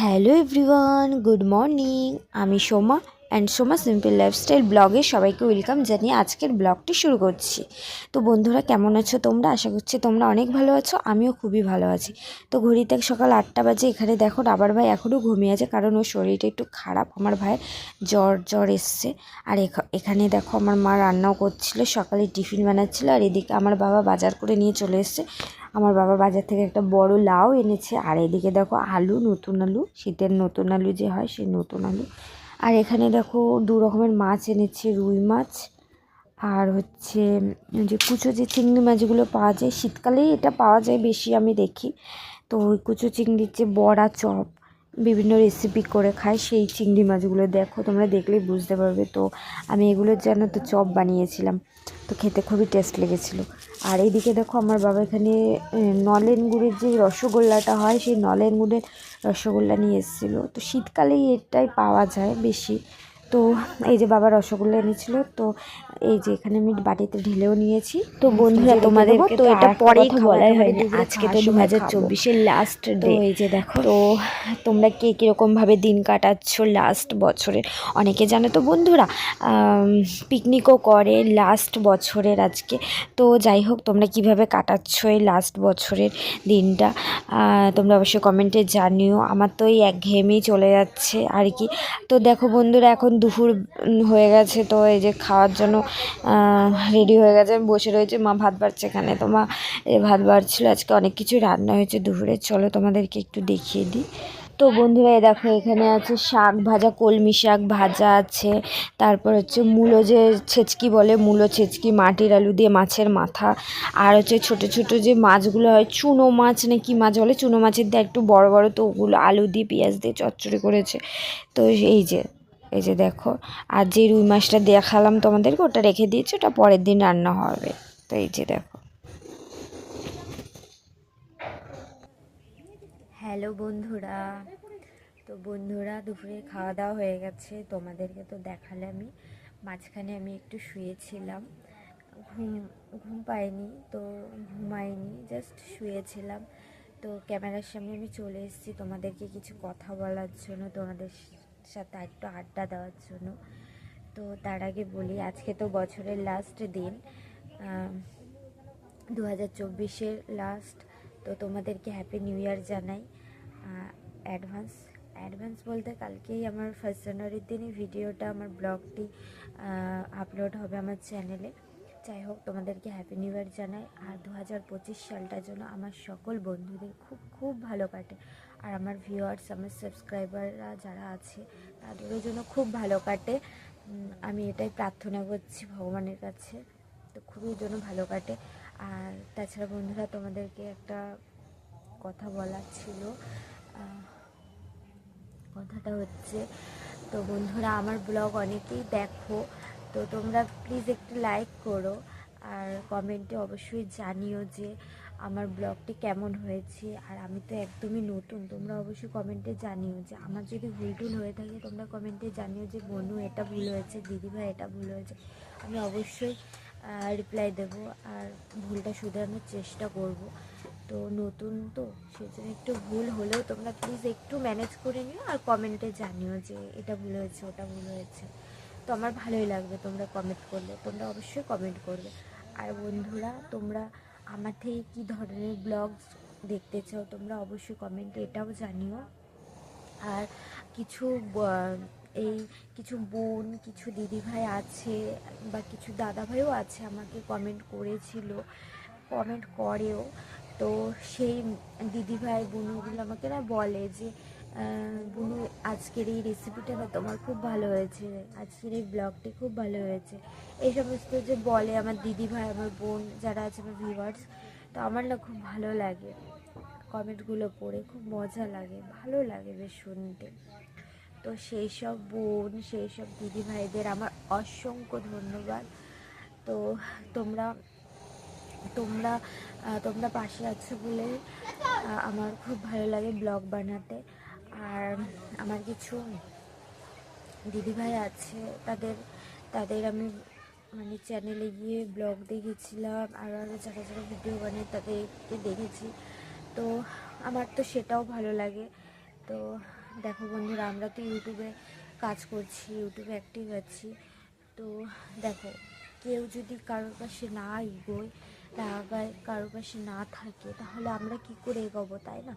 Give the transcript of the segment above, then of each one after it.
Hello everyone, good morning. আমি Soma and Soma simple lifestyle ব্লগে সবাইকে ওয়েলকাম জানিয়ে আজকের ব্লগটি শুরু করছি। তো বন্ধুরা, কেমন আছো তোমরা? আশা করছি তোমরা অনেক ভালো আছো, আমিও খুবই ভালো আছি। তো ঘড়িতে সকাল 8টা বাজে। এখানে দেখো রাবার ভাই এখনও ঘুমিয়ে আছে, কারণ ওর শরীরটা একটু খারাপ। আমার ভাইয়ের জ্বর এসছে। আর এখানে দেখো আমার মা রান্নাও করছিল, সকালে টিফিন বানাচ্ছিল। আর এদিকে আমার বাবা বাজার করে নিয়ে চলে এসছে। আমার বাবা বাজার থেকে একটা বড় লাউ এনেছে। আর এদিকে দেখো আলু, নতুন আলু, শীতের নতুন আলু যে হয় সেই নতুন আলু। আর এখানে দেখো 2 রকমের মাছ এনেছে, রুই মাছ আর হচ্ছে যে কুচো যে চিংড়ি মাছগুলো পাওয়া যায়, শীতকালেই এটা পাওয়া যায় বেশি আমি দেখি। তো ওই কুচো চিংড়ির যে বড়া, চপ, বিভিন্ন রেসিপি করে খায় সেই চিংড়ি মাছগুলো দেখো, তোমরা দেখলেই বুঝতে পারবে। তো আমি এগুলোর জন্য তো চপ বানিয়েছিলাম, তো খেতে খুবই টেস্ট লেগেছিলো। আর এইদিকে দেখো আমার বাবা এখানে নলেন গুড়ের যে রসগোল্লাটা হয় সেই নলেন গুড়ের রসগোল্লা নিয়ে এসেছিলো। তো শীতকালেই এটাই পাওয়া যায় বেশি। তো এই যে বাবা রসগোল্লা এনেছিল, তো এই যে এখানে আমি বাটিতে ঢেলেও নিয়েছি। তো বন্ধুরা তোমাদেরকে তো এটা পরেই বলাই হয়নি, আজকে তো 2024-এর লাস্ট ডে। এই যে দেখো, তো তোমরা কে কীরকমভাবে দিন কাটাচ্ছ লাস্ট বছরের, অনেকে জানো তো বন্ধুরা পিকনিকও করে লাস্ট বছরের আজকে। তো যাই হোক, তোমরা কিভাবে কাটাচ্ছ এই লাস্ট বছরের দিনটা তোমরা অবশ্যই কমেন্টে জানিও। আমার তো এই একঘেয়েমেই চলে যাচ্ছে আর কি। তো দেখো বন্ধুরা, এখন দুপুর হয়ে গেছে, তো এই যে খাওয়ার জন্য রেডি হয়ে গেছে, আমি বসে রয়েছে। মা ভাত বাড়ছে এখানে, তো মা ভাত বাড়ছিল। আজকে অনেক কিছু রান্না হয়েছে দুপুরে, চলো তোমাদেরকে একটু দেখিয়ে দিই। তো বন্ধুরা দেখো, এখানে আছে শাক ভাজা, কলমি শাক ভাজা আছে। তারপর হচ্ছে মূলো যে ছেচকি বলে, মূলো ছেচকি, মাটির আলু দিয়ে মাছের মাথা। আর হচ্ছে ছোট ছোট যে মাছগুলো হয়, চুনো মাছ না কি মাছ বলে, চুনো মাছের দিয়ে একটু বড় বড়, তো ওগুলো আলু দিয়ে পেঁয়াজ দিয়ে চচ্চড়ি করেছে। তো এই যে দেখো, আর যে রুই মাছটা দেখালাম তোমাদেরকে, ওটা রেখে দিয়েছি, ওটা পরের দিন রান্না হবে। তো এই যে দেখো। হ্যালো বন্ধুরা, তো বন্ধুরা দুপুরে খাওয়া দাওয়া হয়ে গেছে, তোমাদেরকে তো দেখালে আমি। মাঝখানে আমি একটু শুয়েছিলাম, ঘুম ঘুম পাইনি, তো ঘুমাইনি, জাস্ট শুয়েছিলাম। তো ক্যামেরার সামনে আমি চলে এসেছি তোমাদেরকে কিছু কথা বলার জন্য, তোমাদের সাথে একটু আড্ডা দেওয়ার জন্য। তো তার আগে বলি, আজকে তো বছরের লাস্ট দিন, 2024-এর লাস্ট। তো তোমাদেরকে হ্যাপি নিউ ইয়ার জানাই অ্যাডভান্স বলতে, কালকেই আমার 1 জানুয়ারির দিনই ভিডিওটা, আমার ব্লগটি আপলোড হবে আমার চ্যানেলে। যাই হোক, তোমাদেরকে হ্যাপি নিউ ইয়ার জানাই। আর 2025 সালটার জন্য আমার সকল বন্ধুদের খুব খুব ভালো কাটে। আর আমার ভিউয়ার্স, আমার সাবস্ক্রাইবাররা যারা আছে তাদেরও জন্য খুব ভালো কাটে। আমি এটাই প্রার্থনা করছি ভগবানের কাছে, তো খুবই জন্য ভালো কাটে। আর তাছাড়া বন্ধুরা, তোমাদেরকে একটা কথা বলার ছিল। কথাটা হচ্ছে, তো বন্ধুরা আমার ব্লগ অনেকেই দেখো, তো তোমরা প্লিজ একটু লাইক করো। আর কমেন্টে অবশ্যই জানিও যে আমার ব্লগটি কেমন হয়েছে। আর আমি তো একদমই নতুন, তোমরা অবশ্যই কমেন্টে জানিও যে আমার যদি ভুল টুল হয়ে থাকে, তোমরা কমেন্টে জানিও যে বনু এটা ভুল হয়েছে, দিদিভাই এটা ভুল হয়েছে। আমি অবশ্যই রিপ্লাই দেবো আর ভুলটা শুধরানোর চেষ্টা করব। তো নতুন তো সেজন্য একটু ভুল হলেও তোমরা প্লিজ একটু ম্যানেজ করে নিও, আর কমেন্টে জানিও যে এটা ভুল হয়েছে, ওটা ভুল হয়েছে। তো আমার ভালোই লাগবে তোমরা কমেন্ট করলে, তোমরা অবশ্যই কমেন্ট করবে। আর বন্ধুরা, তোমরা আমার থেকে কী ধরনের ব্লগস দেখতে চাও, তোমরা অবশ্যই কমেন্টে এটাও জানিও। আর কিছু এই কিছু বোন, কিছু দিদিভাই আছে বা কিছু দাদাভাইও আছে, আমাকে কমেন্ট করেছিল, কমেন্ট করেও। তো সেই দিদিভাই বোনগুলো আমাকে না বলে যে বোনু, আজকের এই রেসিপিটা না তোমার খুব ভালো হয়েছে, আজকের এই ব্লগটি খুব ভালো হয়েছে, এই সমস্ত যে বলে আমার দিদিভাই, আমার বোন যারা আছে, আমার ভিউয়ার্স। তো আমার না খুব ভালো লাগে কমেন্টগুলো পড়ে, খুব মজা লাগে, ভালো লাগে বেশ শুনতে। তো সেই সব বোন, সেই সব দিদিভাইদের আমার অসংখ্য ধন্যবাদ। তো তোমরা তোমরা তোমরা পাশে আছো বলে আমার খুব ভালো লাগে ব্লগ বানাতে। আর আমার কিছু দিদিভাই আছে, তাদের আমি মানে চ্যানেলে গিয়ে ব্লগ দেখেছিলাম, আর আরও যারা যারা ভিডিও বানায় তাদেরকে দেখেছি। তো আমার তো সেটাও ভালো লাগে। তো দেখো বন্ধুরা, আমরা তো ইউটিউবে কাজ করছি, ইউটিউবে অ্যাক্টিভ আছি। তো দেখো, কেউ যদি কারোর পাশে না এগোয়, লাগায়, কারোর পাশে না থাকে, তাহলে আমরা কি করে এগোবো, তাই না?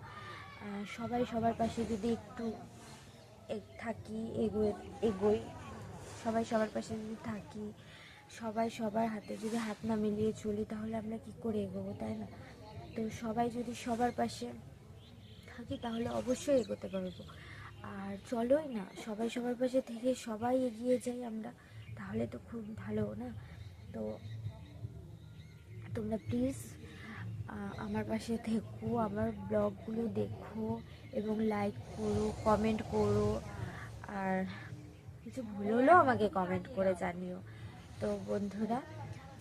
সবাই সবার পাশে যদি একটু থাকি, এগোই, সবাই সবার পাশে যদি থাকি, সবাই সবার হাতে যদি হাত না মিলিয়ে চলি, তাহলে আমরা কি করে এগোবো, তাই না? তো সবাই যদি সবার পাশে থাকি তাহলে অবশ্যই এগোতে পারবো। আর চলোই না, সবাই সবার পাশে থেকে সবাই এগিয়ে যাই আমরা, তাহলে তো খুব ভালো না? তো তোমরা প্লিজ আমার পাশে থেকো, আমার ব্লগগুলো দেখো এবং লাইক করো, কমেন্ট করো, আর কিছু ভুল হলেও আমাকে কমেন্ট করে জানিও। তো বন্ধুরা,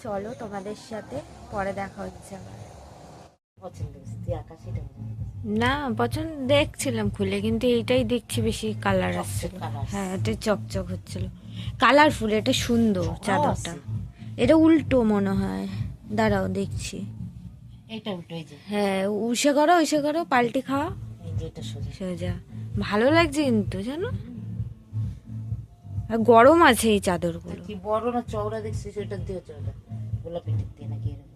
চলো তোমাদের সাথে পরে দেখা হচ্ছে আমার। না, পছন্দ দেখছিলাম খুলে, কিন্তু এইটাই দেখছি বেশি কালার আসছিল। হ্যাঁ, এটা চকচক হচ্ছিল, কালারফুল, এটা সুন্দর চাদরটা। এটা উল্টো মনে হয়, দাঁড়াও দেখছি। এটা উল্টো, এই যে হ্যাঁ, উসে করো পাল্টি খাওয়া, এই যে এটা সোজা। সোজা। ভালো লাগছে কিন্তু, জানো, আর গরম আছে এই চাদরগুলো। কি বড় না চওড়া দেখছিস? ওইটা দিয়ে চওড়া, গোলাপি টিপ দিয়ে নাকি এরকম?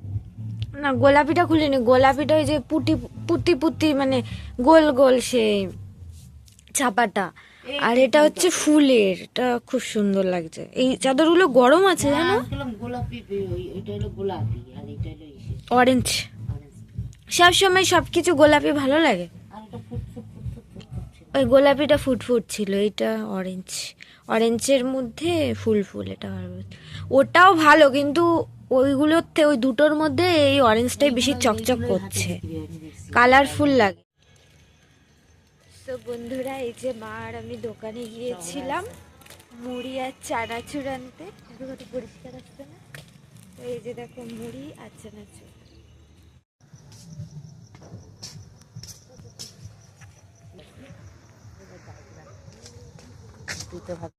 না, গোলাপিটা খুলিনি, গোলাপিটা ওই যে পুটি পুতি পুতি, মানে গোল গোল সেই ছাপাটা। আর এটা হচ্ছে ফুলের, এটা খুব সুন্দর লাগছে। এই চাদরগুলো গরম আছে, জানো। গোলাপি, ওইটা হলো গোলাপি আর এটা হলো অরেঞ্জ। সব সময় সবকিছু গোলাপি ভালো লাগে। আর এটা foot foot foot foot foot foot ছিল। ওই গোলাপিটা ফুটফুট ছিল, এটা অরেঞ্জ, অরেঞ্জের মধ্যে ফুল ফুল, এটা ভালো। ওটাও ভালো, কিন্তু ওইগুলোতে, ওই দুটোর মধ্যে এই অরেঞ্জটাই বেশি চকচক করছে, কালারফুল লাগে। তো বন্ধুরা, এই যে মা আর আমি দোকানে গিয়েছিলাম মুড়ি আর চানাচুর আনতে। দেখো কত পরিষ্কার আসছে না? তো এই যে দেখো, মুড়ি আর চানাচুর। তুই তো ভাব